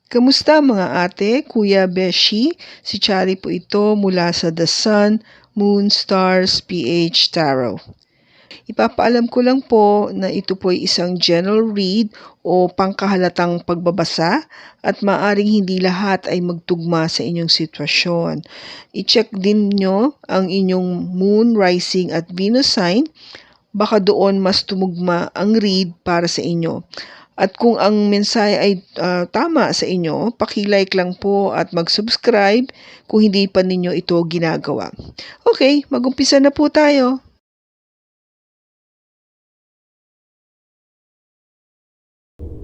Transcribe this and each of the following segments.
Kamusta mga ate, kuya, beshi? Si Chari po ito mula sa The Sun, Moon, Stars, PH Tarot. Ipapaalam ko lang po na ito po ay isang general read o pangkahalatang pagbabasa at maaring hindi lahat ay magtugma sa inyong sitwasyon. I-check din nyo ang inyong Moon, Rising at Venus sign. Baka doon mas tumugma ang read para sa inyo. At kung ang mensahe ay tama sa inyo, paki-like lang po at mag-subscribe kung hindi pa ninyo ito ginagawa. Okay, mag-umpisa na po tayo.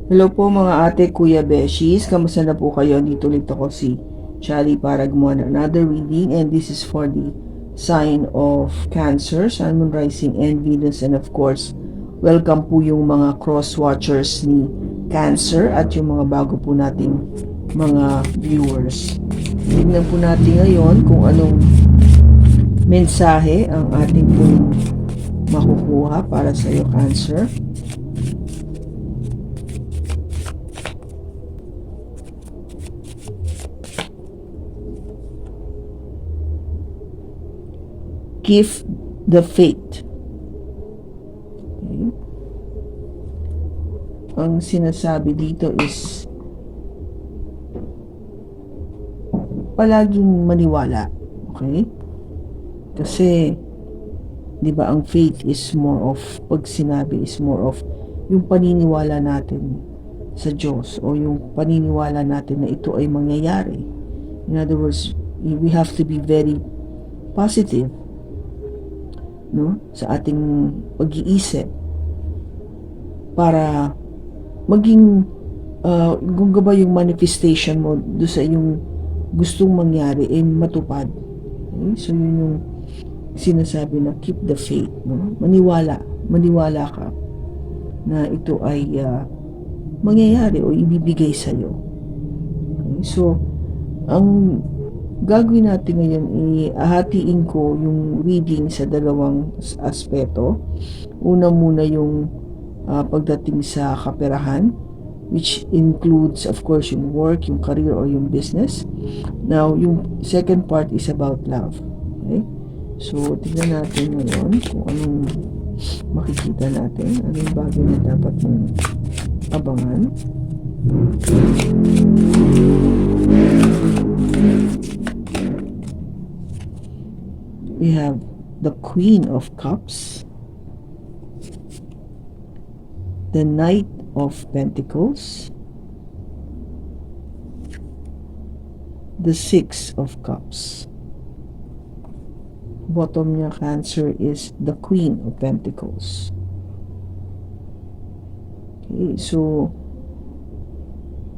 Hello po mga ate, kuya, beshis. Kamusta na po kayo? Dito ulit ako si Charlie para gumawa ng another reading, and this is for the sign of Cancer, Sun, Moon, Rising, and Venus, and of course, welcome po yung mga cross-watchers ni Cancer at yung mga bago po nating mga viewers. Tignan po natin ngayon kung anong mensahe ang ating pong makukuha para sa iyo, Cancer. Give the faith. Okay. Ang sinasabi dito is palaging maniwala. Okay? Kasi di ba ang faith is more of, pag sinabi is more of yung paniniwala natin sa Diyos o yung paniniwala natin na ito ay mangyayari. In other words, we have to be very positive, no, sa ating pag-iisip para maging gumagaba yung manifestation mo do sa yung gustong mangyari ay matupad. Okay? So yun yung sinasabi na keep the faith, no? Maniwala ka na ito ay mangyayari o ibibigay sa iyo. Okay? So ang gagawin natin ngayon, ihahatiin ko yung reading sa dalawang aspeto. Una muna yung pagdating sa kaperahan, which includes of course yung work, yung career or yung business. Now, yung second part is about love. Okay? So, tignan natin ngayon kung anong makikita natin, anong bagay na dapat mong abangan. We have the Queen of Cups, the Knight of Pentacles, the Six of Cups. Bottom niya, Cancer, is the Queen of Pentacles. Okay, so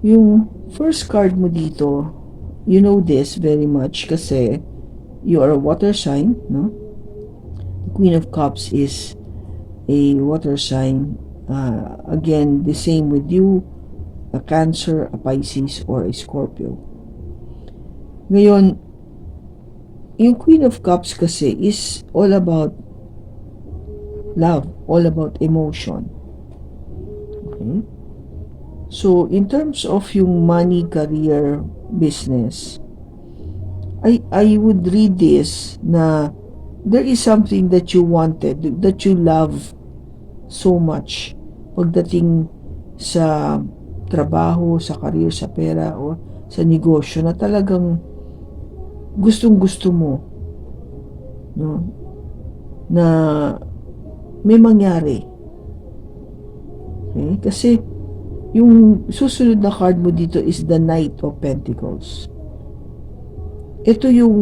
yung first card mo dito, you know this very much kasi you are a water sign, no? The Queen of Cups is a water sign. Again, the same with you, a Cancer, a Pisces, or a Scorpio. Ngayon, yung Queen of Cups kasi is all about love, all about emotion. Okay? So, in terms of yung money, career, business, I would read this na there is something that you wanted, that you love so much pagdating sa trabaho, sa career, sa pera, o sa negosyo na talagang gustong-gusto mo, no? Na may mangyari. Okay? Kasi yung susunod na card mo dito is the Knight of Pentacles. Ito yung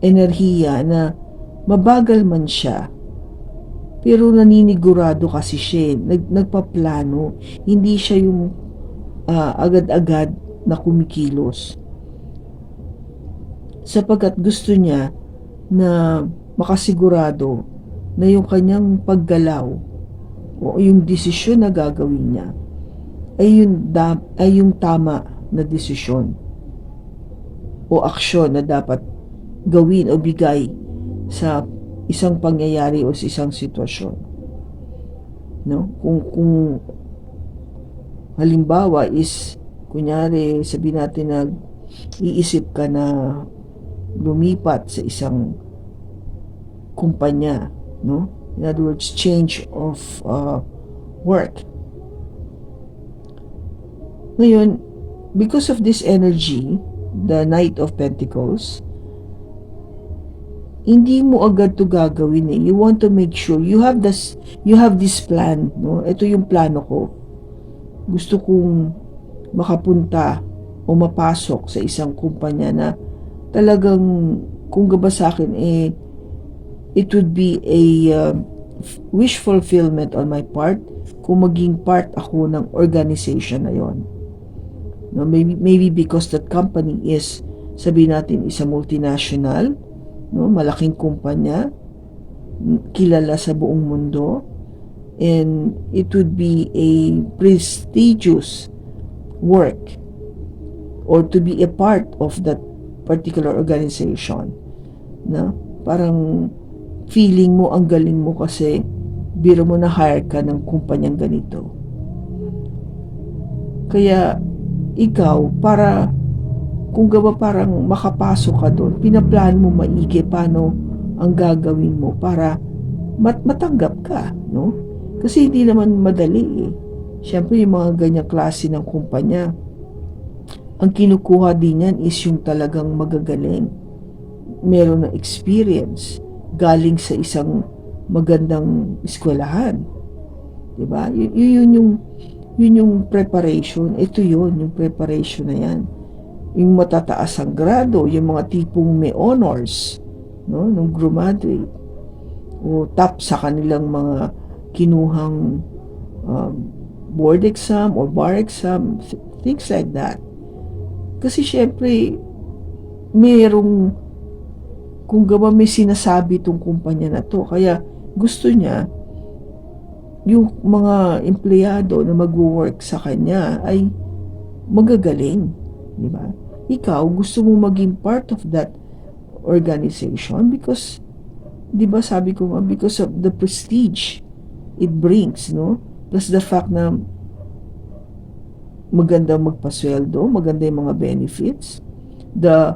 enerhiya na mabagal man siya, pero naninigurado kasi siya, nagpaplano, hindi siya yung agad-agad na kumikilos. Sapagkat gusto niya na makasigurado na yung kanyang paggalaw o yung desisyon na gagawin niya ay yung tama na desisyon o aksyon na dapat gawin o bigay sa isang pangyayari o sa isang sitwasyon. No? Kung halimbawa is kunyari, sabihin natin na iisip ka na lumipat sa isang kumpanya, no? In other words, change of work. Ngayon, because of this energy, the Knight of Pentacles, hindi mo agad to gagawin eh. You want to make sure you have this plan, no? Ito yung plano ko. Gusto kong makapunta o mapasok sa isang kumpanya na talagang kung gaba sa akin it would be a wish fulfillment on my part kung maging part ako ng organization na yon. No, maybe because that company is, sabihin natin, is a multinational, no, malaking kumpanya, kilala sa buong mundo, and it would be a prestigious work or to be a part of that particular organization, no? Parang feeling mo ang galing mo kasi biro mo na hire ka ng kumpanyang ganito. Kaya ikaw, para kung gawa parang makapasok ka doon, pinaplan mo maigi paano ang gagawin mo para matanggap ka, no? Kasi hindi naman madali eh. Siyempre yung mga ganyang klase ng kumpanya, ang kinukuha din yan is yung talagang magagaling, meron ng experience, galing sa isang magandang eskwelahan, diba? Yun yung preparation. Ito yun, yung preparation na yan. Yung matataas ang grado, yung mga tipong may honors, no, nung graduate, o top sa kanilang mga kinuhang board exam or bar exam, things like that. Kasi syempre, merong, kung gawa may sinasabi tong kumpanya na to, kaya gusto niya yung mga empleyado na magwo-work sa kanya ay magagaling, di ba? Ikaw, gusto mo maging part of that organization because, di ba sabi ko nga, because of the prestige it brings, no? Plus the fact na maganda magpasweldo, maganda yung mga benefits, the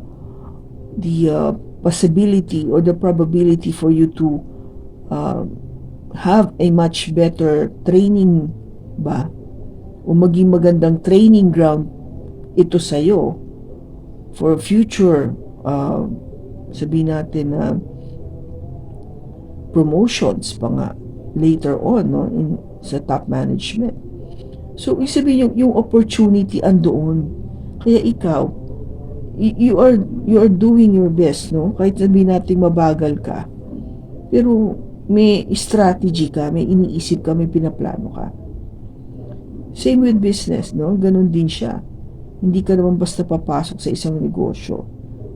possibility or the probability for you to have a much better training ba o maging magandang training ground ito sa'yo for future sabihin natin na promotions pa nga later on, no, sa top management. So sabihin yung opportunity andoon, kaya ikaw you are doing your best, no, kahit sabihin natin mabagal ka, pero may strategy ka, may iniisip ka, may pinaplano ka. Same with business, no? Ganun din siya. Hindi ka naman basta papasok sa isang negosyo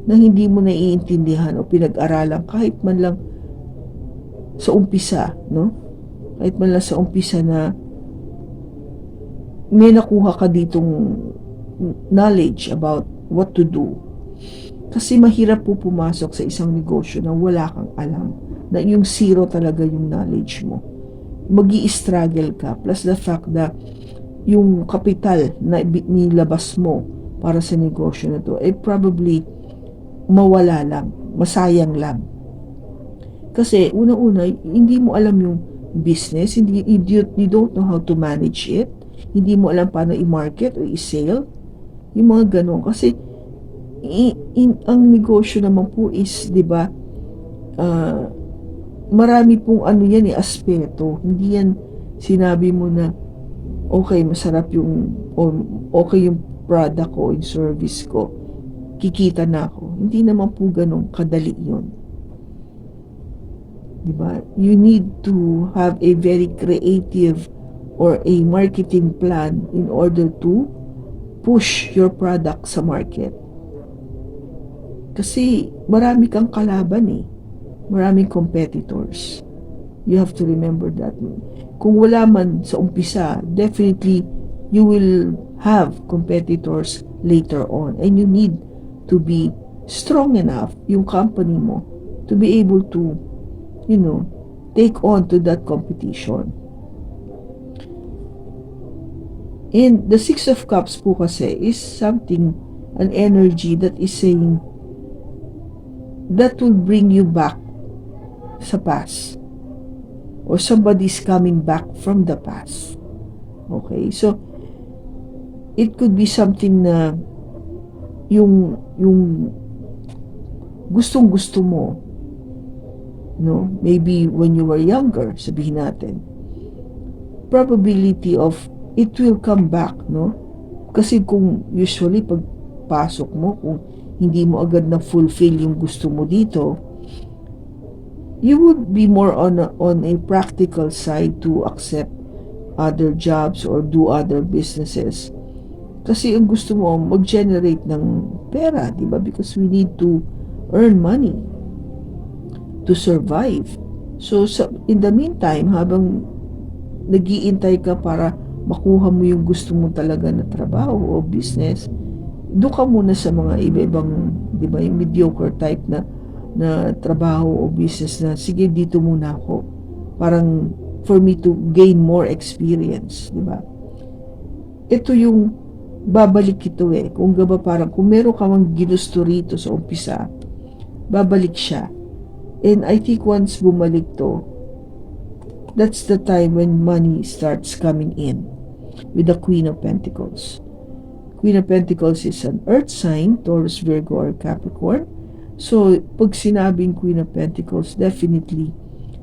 na hindi mo naiintindihan o pinag-aralan kahit man lang sa umpisa, no? Kahit man lang sa umpisa na may nakuha ka ditong knowledge about what to do. Kasi mahirap po pumasok sa isang negosyo na wala kang alam, na yung zero talaga yung knowledge mo. Magi-struggle ka, plus the fact that yung kapital na nilabas mo para sa negosyo na to, probably mawala lang, masayang lang. Kasi una-una, hindi mo alam yung business, you don't know how to manage it, hindi mo alam paano i-market o i-sale, yung mga ganun. Kasi ang negosyo naman po is, di ba, marami pong ano yan aspeto. Hindi yan sinabi mo na okay, masarap yung okay yung product ko, yung service ko, kikita na ako. Hindi naman po ganun kadali yun. Diba? You need to have a very creative or a marketing plan in order to push your product sa market. Kasi marami kang kalaban eh. Maraming competitors. You have to remember that. Kung wala man sa umpisa, definitely you will have competitors later on. And you need to be strong enough, yung company mo, to be able to, take on to that competition. And the Six of Cups po kasi is something, an energy that is saying that will bring you back sa past, or somebody's coming back from the past. Okay, so it could be something na yung gustong-gusto mo, no? Maybe when you were younger, sabihin natin, probability of it will come back, no? Kasi kung usually pag pasok mo, kung hindi mo agad na fulfill yung gusto mo dito, you would be more on a practical side to accept other jobs or do other businesses. Kasi ang gusto mo mag-generate ng pera, di ba? Because we need to earn money to survive. So in the meantime, habang nag-iintay ka para makuha mo yung gusto mo talaga na trabaho o business, doon ka muna sa mga iba-ibang, di ba, yung mediocre type na trabaho o business na, sige, dito muna ako. Parang for me to gain more experience, di ba? Ito yung babalik ito Kung gaba parang, kung meron ka mang ginusto rito sa umpisa, babalik siya. And I think once bumalik to, that's the time when money starts coming in with the Queen of Pentacles. Queen of Pentacles is an earth sign, Taurus, Virgo, or Capricorn. So, pag sinabing Queen of Pentacles, definitely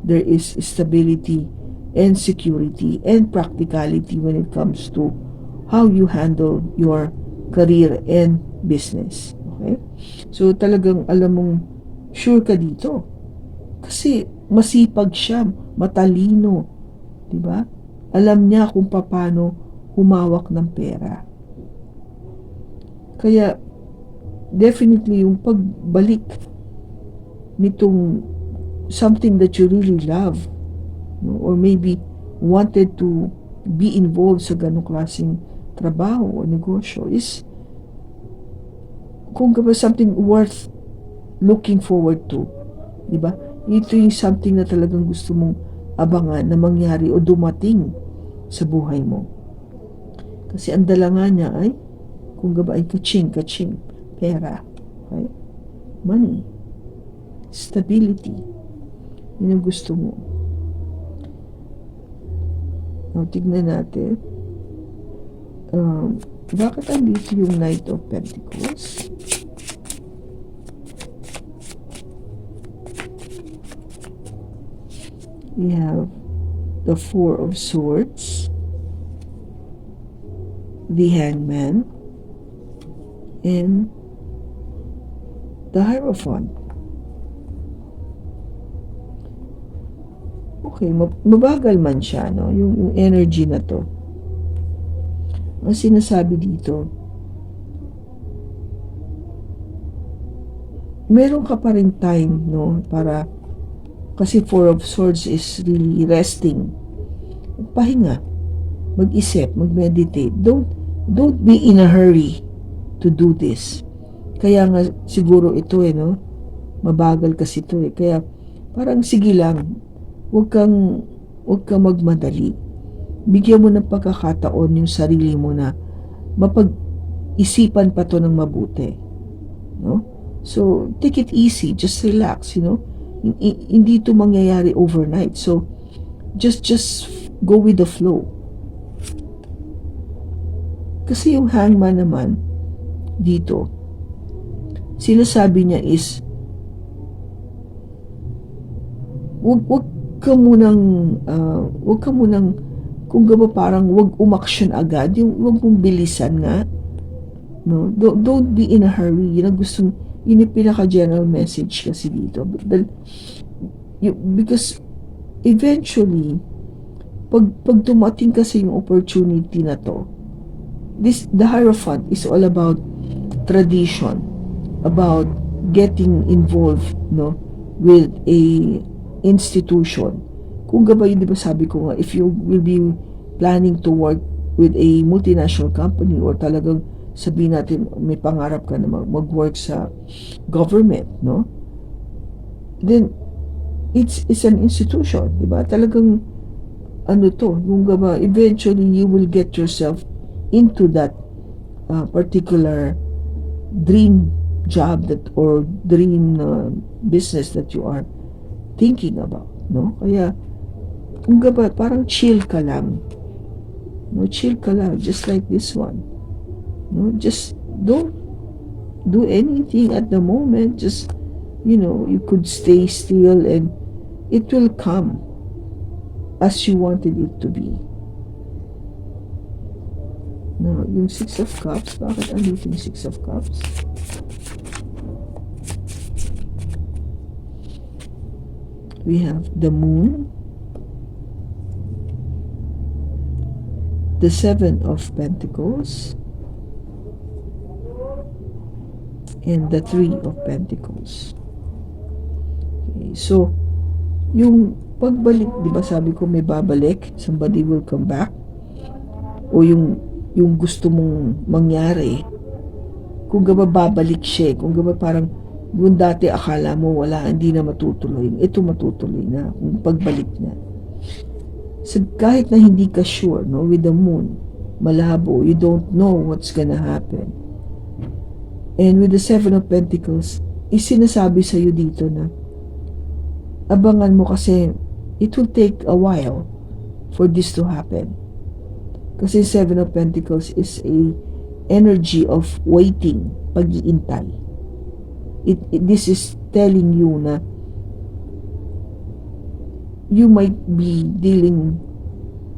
there is stability and security and practicality when it comes to how you handle your career and business. Okay? So, talagang alam mong sure ka dito. Kasi masipag siya, matalino, di ba? Alam niya kung paano humawak ng pera. Kaya definitely yung pagbalik nitong something that you really love, no? Or maybe wanted to be involved sa ganong klaseng trabaho o negosyo is kung ba something worth looking forward to, di ba? Ito yung something na talagang gusto mong abangan na mangyari o dumating sa buhay mo. Kasi ang dala nga niya ay kung ba ay kaching, pera, okay? Money, stability, yun ang gusto mo. Now, tignan natin. Bakit andito yung Knight of Pentacles? We have the Four of Swords, the Hangman, and the Hierophant. Okay, mabagal man siya, no? Yung energy na to. Ang sinasabi dito, meron ka pa rin time, no? Para, kasi Four of Swords is really resting. Pahinga. Mag-isip, mag-meditate. Don't be in a hurry to do this. Kaya nga siguro ito no? Mabagal kasi ito Kaya parang sige lang. Huwag kang magmadali. Bigyan mo ng pagkakataon yung sarili mo na mapag-isipan pa to ng mabuti. No? So, take it easy. Just relax, Hindi ito mangyayari overnight. So, just go with the flow. Kasi yung Hangman naman, dito, sinasabi niya is, wag ka munang, kung gaba parang wag umaksyon agad, yung wag mong bilisan nga, no? Don't be in a hurry. Yun ang gustong, yun yung pinaka-general message kasi dito. Because eventually, pag dumating kasi yung opportunity na to, the Hierophant is all about tradition, about getting involved, no, with a institution. Kung gabay, di ba sabi ko nga, if you will be planning to work with a multinational company or talagang sabihin natin may pangarap ka na mag-work sa government, no, then it's an institution, di ba? Talagang ano to, kung gaba, eventually you will get yourself into that particular dream job that or dream business that you are thinking about, no? Kaya kung gaba, parang chill ka lang, no? Chill ka lang, just like this one, no? Just don't do anything at the moment. Just, you could stay still and it will come as you wanted it to be. No, yung Six of Cups, bakit andito yung Six of Cups? We have the Moon, the Seven of Pentacles, and the Three of Pentacles. Okay, so, yung pagbalik, di ba sabi ko may babalik, somebody will come back, o yung gusto mong mangyari, kung gaba babalik siya, kung gaba parang kung dati akala mo wala, hindi na matutuloy, ito matutuloy na, kung pagbalik niya. So, kahit na hindi ka sure, no, with the Moon, malabo, you don't know what's gonna happen. And with the Seven of Pentacles, isinasabi sa'yo dito na abangan mo kasi it will take a while for this to happen. Kasi Seven of Pentacles is a energy of waiting, pag-iintay. This is telling you na you might be dealing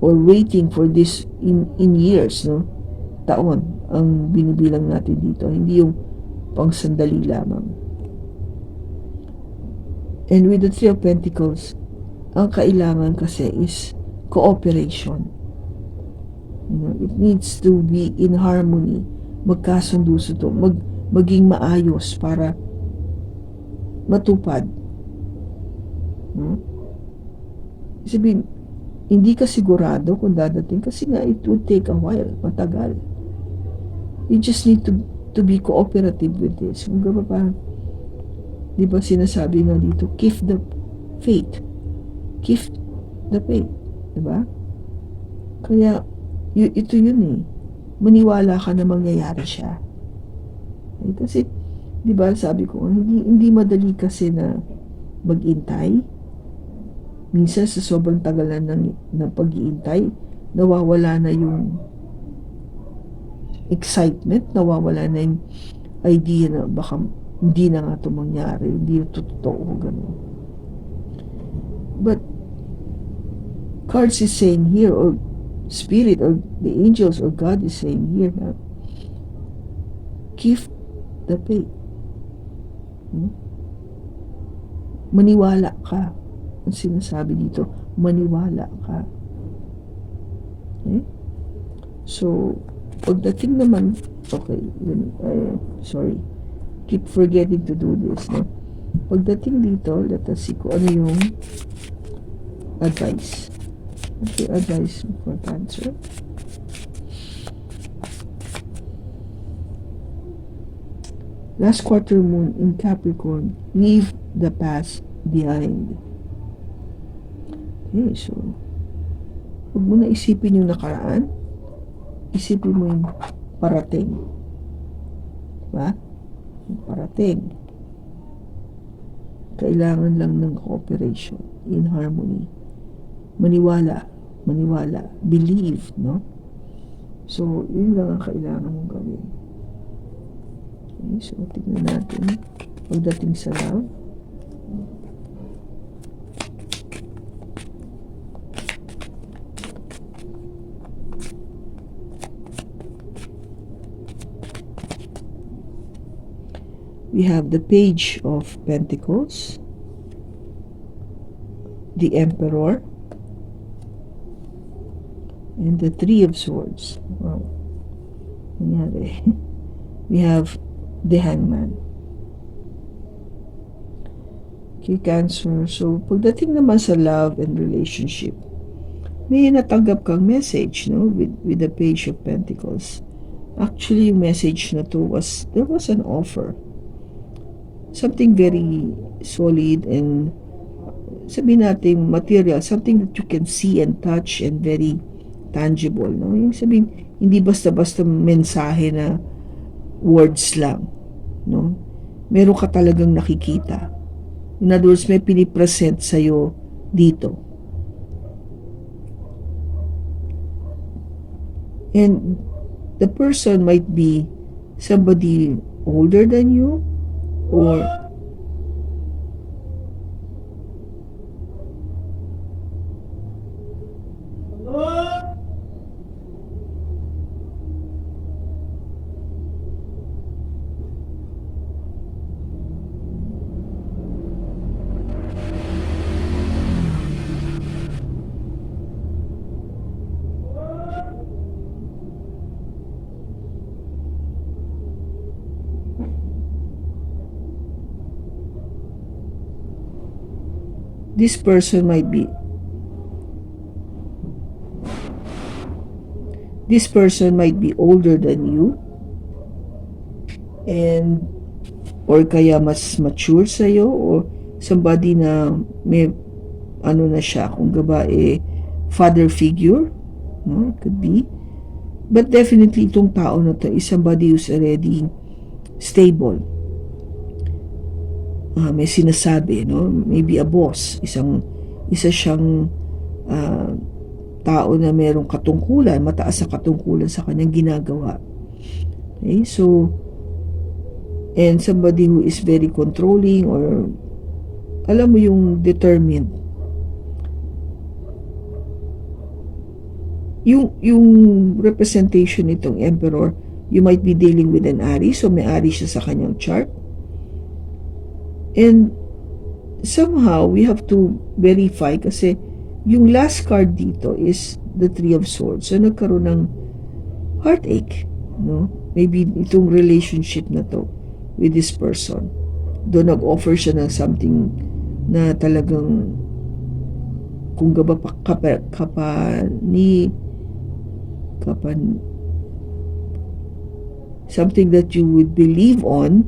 or waiting for this in years, no? Taon ang binibilang natin dito, hindi yung pang sandali lamang. And with the Three of Pentacles, ang kailangan kasi is cooperation. It needs to be in harmony, magkasundo-sundo, maging maayos para matupad. Sabihin, hindi ka sigurado kung dadating kasi nga it would take a while, matagal. You just need to be cooperative with this. Kung gaba parang, di ba sinasabi nga dito, keep the faith. Keep the faith. Di ba? Kaya, ito yun eh. Maniwala ka na mangyayari siya. Eh, kasi, di ba sabi ko, hindi madali kasi na mag-intay. Minsan sa sobrang tagalan ng pag-iintay, nawawala na yung excitement, nawawala na yung idea na baka hindi na nga ito mangyari, hindi ito totoo, gano'n. But, cards is saying here, or Spirit, or the angels, or God is saying here na, keep the faith. Maniwala ka. Ang sinasabi dito, maniwala ka. Okay? So, pagdating naman, okay, sorry, keep forgetting to do this, no? Pagdating dito, let us see kung ano yung advice. Okay, advice for Cancer. Last quarter moon in Capricorn, leave the past behind. Okay, so, huwag mo na isipin yung nakaraan, isipin mo yung parating. Diba? Yung parating. Kailangan lang ng cooperation, in harmony. Maniwala, believe, no? So, yun lang ang kailangan mong gawin. Okay, so, tingnan natin pagdating sa love. We have the Page of Pentacles, the Emperor, and the Three of Swords. Wow. We have the Hangman. Okay, Cancer. So, pagdating naman sa love and relationship, may natanggap kang message, no? With the Page of Pentacles. Actually, yung message na to there was an offer. Something very solid and sabihin natin material, something that you can see and touch and very tangible, no? Yung sabihin, hindi basta-basta mensahe na words lang, no? Meron ka talagang nakikita. In other words, may pinipresent sa'yo dito. And the person might be somebody older than you, or this person might be older than you, and or kaya mas mature sa'yo, or somebody na may ano na siya, kung gaba father figure, no? It could be. But definitely itong tao na to is somebody who's already stable. May sinasabi, no? Maybe a boss, isa siyang tao na merong katungkulan, mataas sa katungkulan sa kanyang ginagawa. Okay, so, and somebody who is very controlling, or alam mo yung determined. Yung representation nitong emperor, you might be dealing with an Aries, so may Aries siya sa kanyang chart. And somehow we have to verify, kasi yung last card dito is the Three of Swords. So nagkaroon ng heartache, no? Maybe itong relationship na to with this person, doon nag-offer siya ng something na talagang kung gaba something that you would believe on.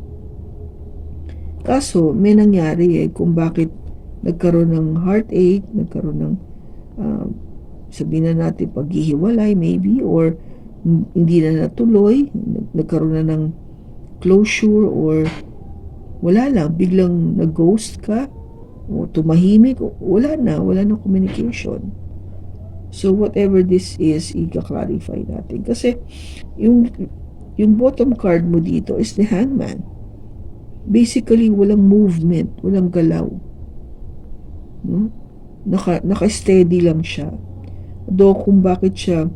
Kaso may nangyari kung bakit nagkaroon ng heartache, nagkaroon ng sabihin na natin paghihiwalay maybe, or hindi na natuloy, nagkaroon na ng closure, or wala lang, biglang nag-ghost ka, o tumahimik, wala na communication. So whatever this is, i-clarify natin. Kasi yung bottom card mo dito is the Hangman. Basically, walang movement, walang galaw. No? Naka-steady lang siya. Though kung bakit siya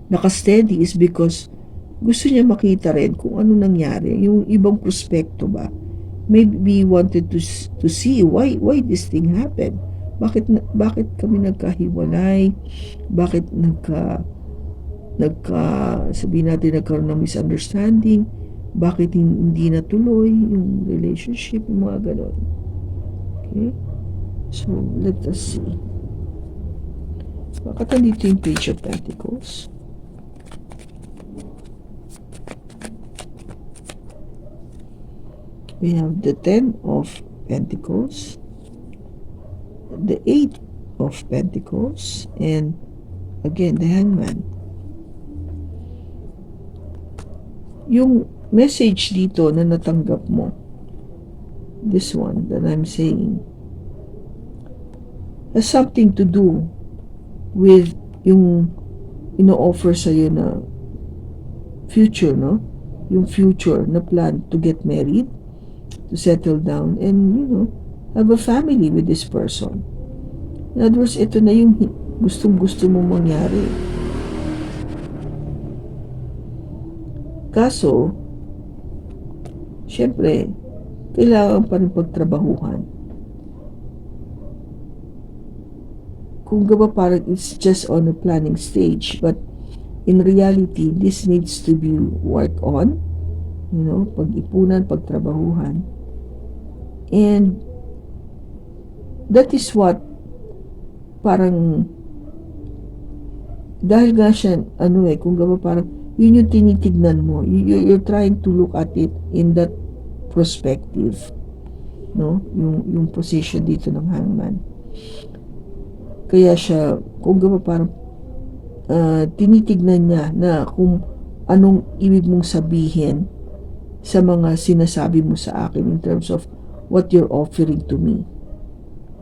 naka-steady is because gusto niya makita rin kung ano nangyari, yung ibang prospekto ba. Maybe wanted to see why this thing happened. Bakit kami nagkahiwalay? Bakit sabihin natin nagkaroon ng misunderstanding? Bakit hindi natuloy yung relationship, yung mga ganon. Okay? So, let us see. Bakit nandito yung Page of Pentacles? We have the 10 of Pentacles, the 8 of Pentacles, and again, the Hangman. Yung message dito na natanggap mo, this one that I'm saying, has something to do with yung ino-offer sa'yo na future, no? Yung future na plan to get married, to settle down, and have a family with this person. In other words, ito na yung gustong-gusto mong mangyari. Kaso, syempre, kailangan pa rin pagtrabahuhan. Kung gaba parang it's just on a planning stage, but in reality, this needs to be worked on. Pag-ipunan, pagtrabahuhan. And that is what parang dahil nga siya kung gaba parang yun yung tinitignan mo, you're trying to look at it in that perspective, no? Yung position dito ng Hangman. Kaya siya kung gaba parang tinitignan niya na kung anong ibig mong sabihin sa mga sinasabi mo sa akin in terms of what you're offering to me.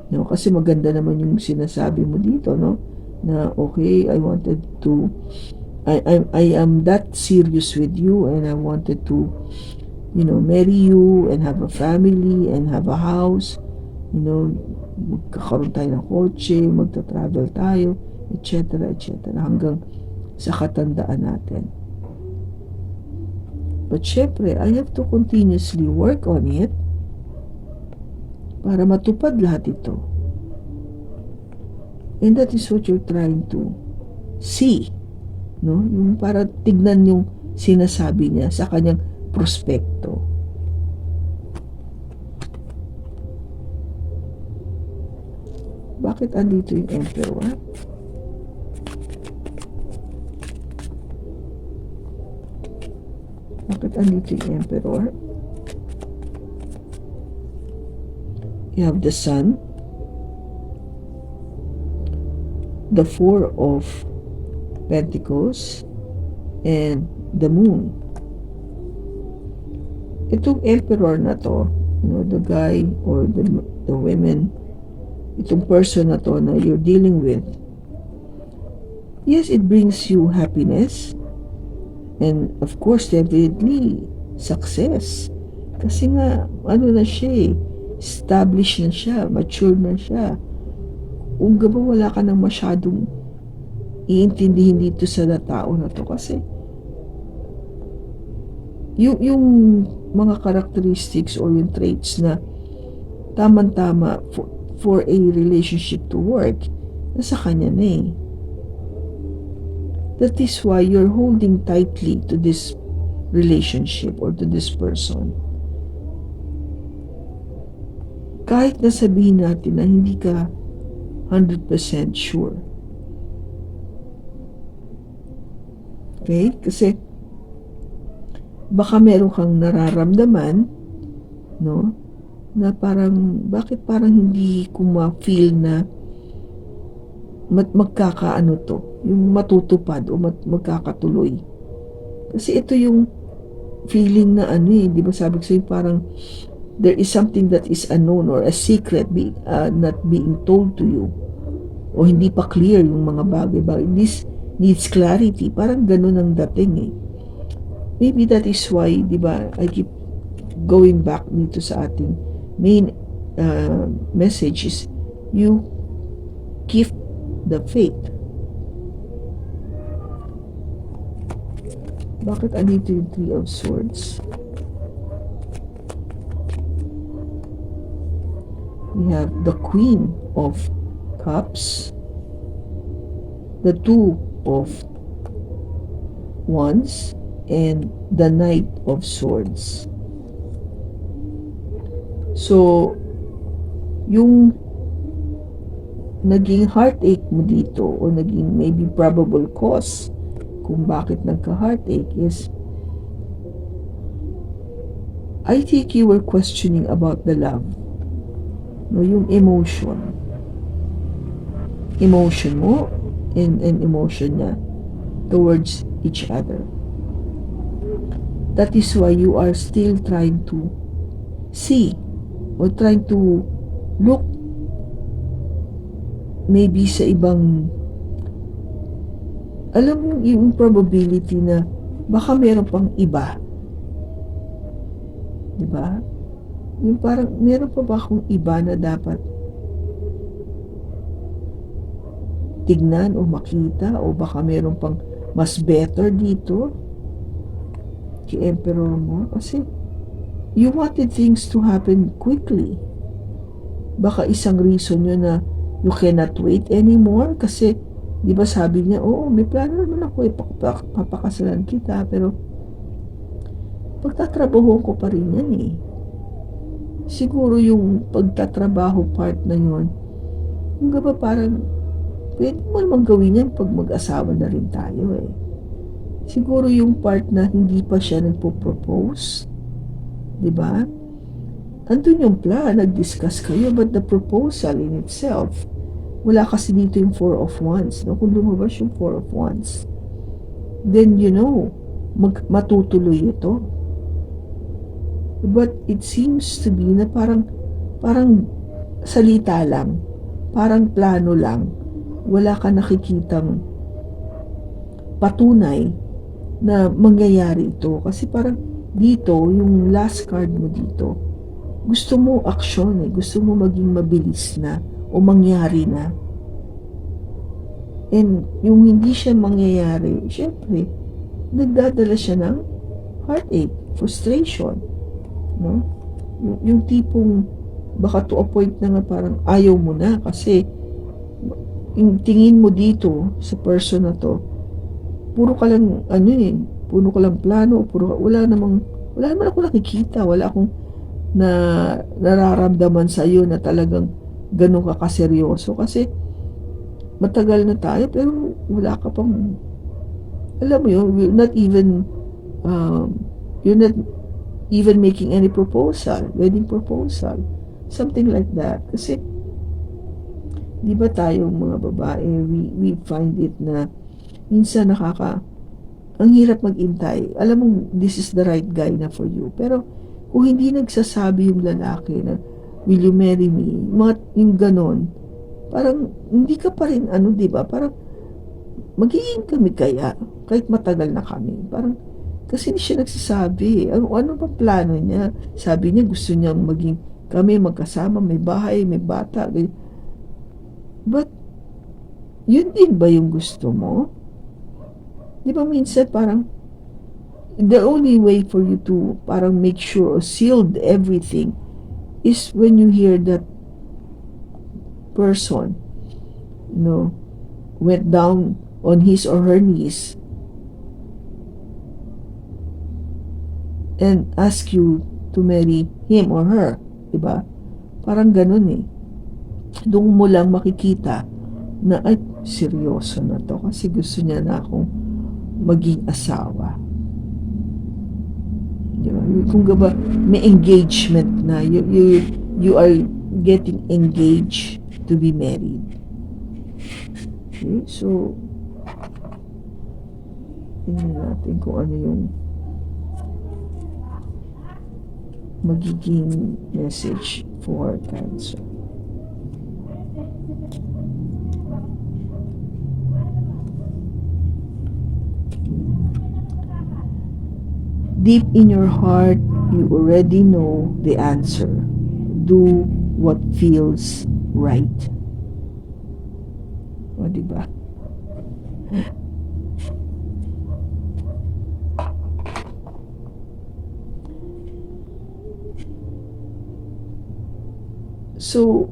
No, kasi maganda naman yung sinasabi mo dito, no? Na okay, I am that serious with you, and I wanted to, marry you and have a family and have a house, magkakaroon tayo ng kotse, magta-travel tayo, etc., etc., hanggang sa katandaan natin. But syempre, I have to continuously work on it para matupad lahat ito. And that is what you're trying to see. No? Yung para tignan yung sinasabi niya sa kanyang prospekto. Bakit andito yung Emperor? Bakit andito yung Emperor? You have the Sun, the Four of Pentacles, and the Moon. Itong Emperor na to, the guy or the women, itong person na to na you're dealing with, yes, it brings you happiness, and of course, definitely, success. Kasi nga, na siya established na siya, mature na siya. Kung ba wala ka nang masyadong iintindihin dito sa tao na to, kasi yung mga characteristics or yung traits na tamang-tama for a relationship to work, nasa kanya na eh. That is why you're holding tightly to this relationship or to this person. Kahit na sabihin natin na hindi ka 100% sure. Okay? Kasi baka meron kang nararamdaman, no? Na parang, bakit parang hindi ko ma-feel na magkakaano to, yung matutupad o magkakatuloy. Kasi ito yung feeling na di ba sabi ko sa'yo, parang there is something that is unknown or a secret not being told to you, o hindi pa clear yung mga bagay. This needs clarity. Parang ganun ang dating eh. Maybe that is why, di ba, I keep going back dito sa ating main message is you keep the faith. Bakit andito yung Three of Swords? We have the Queen of Cups, the Two of Wands, and the Knight of Swords. So, yung naging heartache mo dito o naging maybe probable cause kung bakit nagka-heartache is I think you were questioning about the love. No, yung emotion mo and emotion niya towards each other. That is why you are still trying to see or trying to look maybe sa ibang, alam mo yung probability na baka meron pang iba, di ba? Yung parang meron pa ba akong iba na dapat tignan o makita, o baka meron pang mas better dito kay Emperor mo, kasi you wanted things to happen quickly. Baka isang reason yun na you cannot wait anymore, kasi di ba sabi niya, may plano naman ako papakasalan kita, pero pagtatrabaho ko pa rin yan eh. Siguro yung pagtatrabaho part na yun, yung ba parang pwede mo naman gawin yan pag mag-asawa na rin tayo eh. Siguro yung part na hindi pa siya nagpo-propose, di ba? Andun yung plan, nag-discuss kayo, but the proposal in itself wala kasi dito yung Four of Wands, no? Kung lumabas yung Four of Wands, then matutuloy ito. But it seems to be na parang salita lang, parang plano lang, wala ka nakikitang patunay na mangyayari ito. Kasi parang dito, yung last card mo dito, gusto mo aksyon gusto mo maging mabilis na o mangyari na. And yung hindi siya mangyayari, syempre, nagdadala siya ng heartache, frustration, no? Yung tipong baka to a point na nga parang ayaw mo na kasi yung tingin mo dito sa person na to, puro ka lang puro ka lang plano, wala naman ako nakikita, wala akong nararamdaman sa iyo na talagang ganun ka kaseryoso. Kasi matagal na tayo pero wala ka pang, alam mo yun, you're not even making any wedding proposal, something like that. Kasi di ba tayong mga babae, we find it na minsan ang hirap magintay. Alam mo, this is the right guy na for you. Pero kung hindi nagsasabi yung lalaki na, will you marry me? Yung ganon, parang hindi ka pa rin, di ba? Parang magiging kami kaya, kahit matagal na kami. Parang, kasi hindi siya nagsasabi. Ano ba plano niya? Sabi niya, gusto niyang maging kami magkasama, may bahay, may bata. But, yun din ba yung gusto mo? Di ba minsan parang, the only way for you to parang make sure or sealed everything is when you hear that person, went down on his or her knees and ask you to marry him or her, diba? Parang ganun Doon mo lang makikita na ay seryoso na to kasi gusto niya na akong maging asawa. Diba? Kung ba may engagement na, you are getting engaged to be married. Okay, so tingnan natin kung ano yung magiging message for Cancer. Deep in your heart, you already know the answer. Do what feels right. O, diba? So,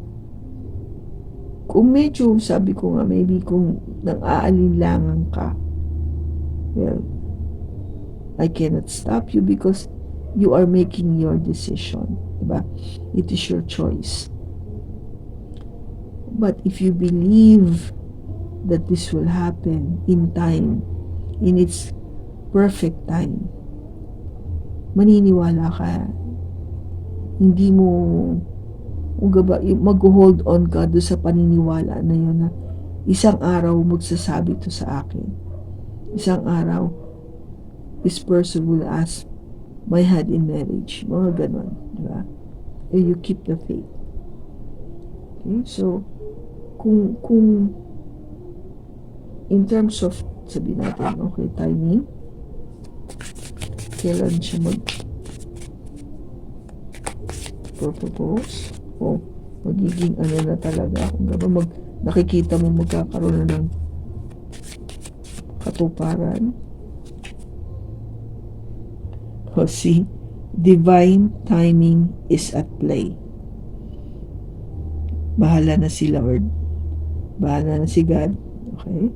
kung medyo, sabi ko nga, maybe kung nang-aalinlangan ka, well, I cannot stop you because you are making your decision. Diba? It is your choice. But if you believe that this will happen in time, in its perfect time, maniniwala ka. Hindi mo mag-hold on ka doon sa paniniwala na yun na isang araw magsasabi to sa akin. Isang araw, this person will ask my hand in marriage. Mga ganon. Diba? And you keep the faith. Okay? So, kung in terms of, sabihin natin, okay, timing, kailan siya propose o magiging na talaga, kung gaba nakikita mo magkakaroon na ng katuparan. O see, divine timing is at play. Bahala na si Lord. Bahala na si God. Okay?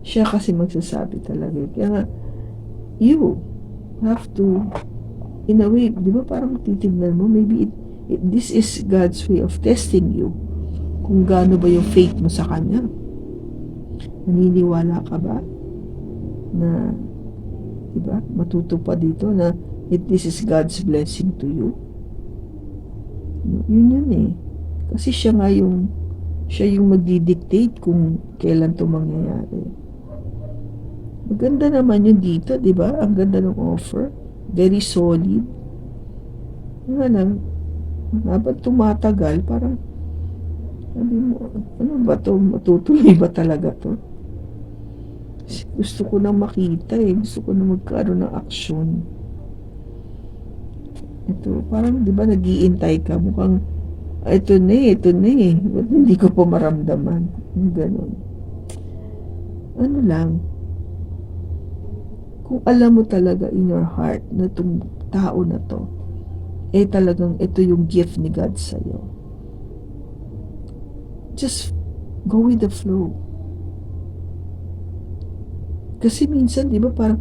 Siya kasi magsasabi talaga. Kaya nga, you have to, in a way, di ba parang titignan mo, maybe this is God's way of testing you. Kung gaano ba yung faith mo sa Kanya. Naniniwala ka ba na, di ba, matutupad dito na this is God's blessing to you? Yun. Kasi siya Siya yung magdi-dictate kung kailan 'to mangyayari. Maganda naman yun dito, 'di ba? Ang ganda ng offer. Very solid. Nga lang, habang tumatagal, parang sabi mo, ano ba 'to? Matutuloy ba talaga 'to? Gusto ko nang makita eh. Gusto ko na magkaroon ng aksyon. Ito, parang 'di ba nag-iintay ka, mukhang ito na eh. Ba't hindi ko pa maramdaman? Yung ganun. Ano lang, kung alam mo talaga in your heart na itong tao na to, eh talagang ito yung gift ni God sa'yo. Just go with the flow. Kasi minsan, di ba, parang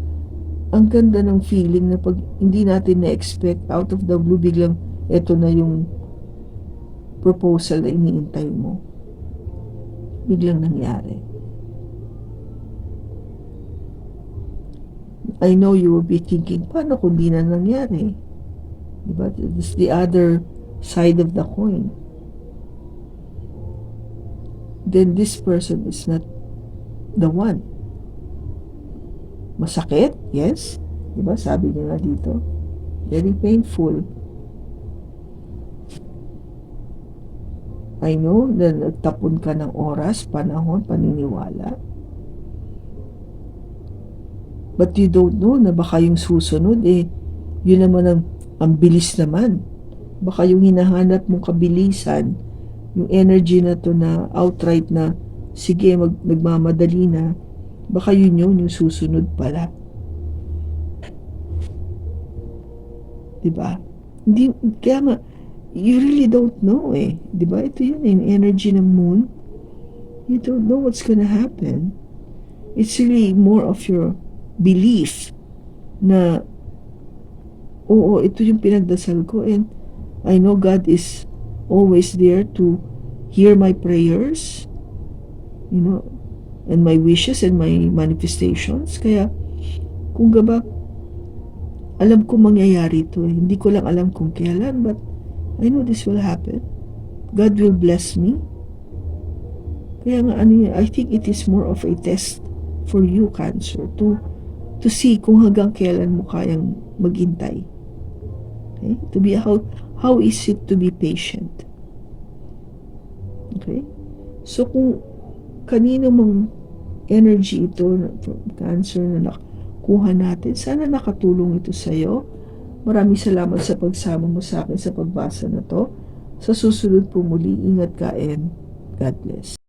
ang ganda ng feeling na pag hindi natin na-expect, out of the blue, biglang ito na yung proposal na iniintay mo. Biglang nangyari. I know you will be thinking, paano kung di na nangyari? Diba? It's the other side of the coin. Then this person is not the one. Masakit? Yes. Diba? Sabi niya nga dito. Very painful. I know na nagtapon ka ng oras, panahon, paniniwala. But you don't know na baka yung susunod yun naman ang bilis naman. Baka yung hinahanap mong kabilisan, yung energy na to na outright na sige nagmamadali na, baka yun yung susunod pala. Diba? Hindi, kaya nga, you really don't know diba? Ito yun yung energy ng moon. You don't know what's gonna happen. It's really more of your belief na oo, ito yung pinagdasal ko and I know God is always there to hear my prayers, and my wishes and my manifestations. Kaya kung gaba, alam ko mangyayari ito hindi ko lang alam kung kailan, but I know this will happen. God will bless me. Kaya nga I think it is more of a test for you, Cancer, to see kung hanggang kailan mo kayang maghintay. Okay? To be how is it to be patient? Okay? So kung kanino mang energy ito from Cancer na nakuha natin, sana nakatulong ito sa iyo. Maraming salamat sa pagsama mo sa akin sa pagbasa na to. Sa susunod po muli, ingat ka and God bless.